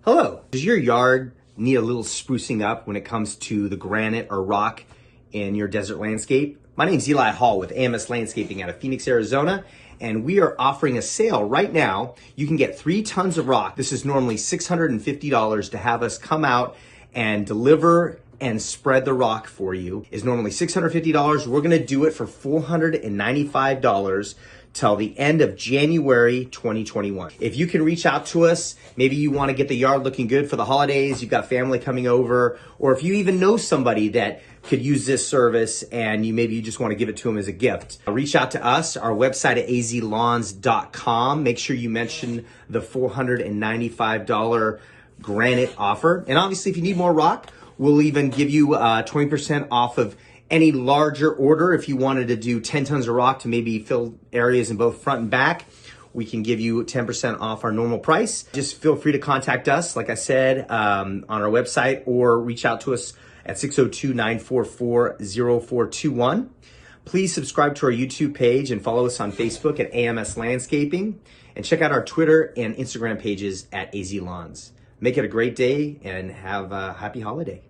Hello. Does your yard need a little sprucing up when it comes to the granite or rock in your desert landscape? My name is Eli Hall with AMS Landscaping out of Phoenix, Arizona, and we are offering a sale right now. You can get 3 tons of rock. This is normally $650 to have us come out and deliver and spread the rock for you. Is normally $650. We're gonna do it for $495 till the end of January 2021. If you can reach out to us, maybe you wanna get the yard looking good for the holidays, you've got family coming over, or if you even know somebody that could use this service and maybe you just wanna give it to them as a gift, reach out to us, our website at azlawns.com. Make sure you mention the $495 granite offer. And obviously if you need more rock, we'll even give you 20% off of any larger order. If you wanted to do 10 tons of rock to maybe fill areas in both front and back, we can give you 10% off our normal price. Just feel free to contact us, like I said, on our website, or reach out to us at 602-944-0421. Please subscribe to our YouTube page and follow us on Facebook at AMS Landscaping, and check out our Twitter and Instagram pages at AZ Lawns. Make it a great day and have a happy holiday.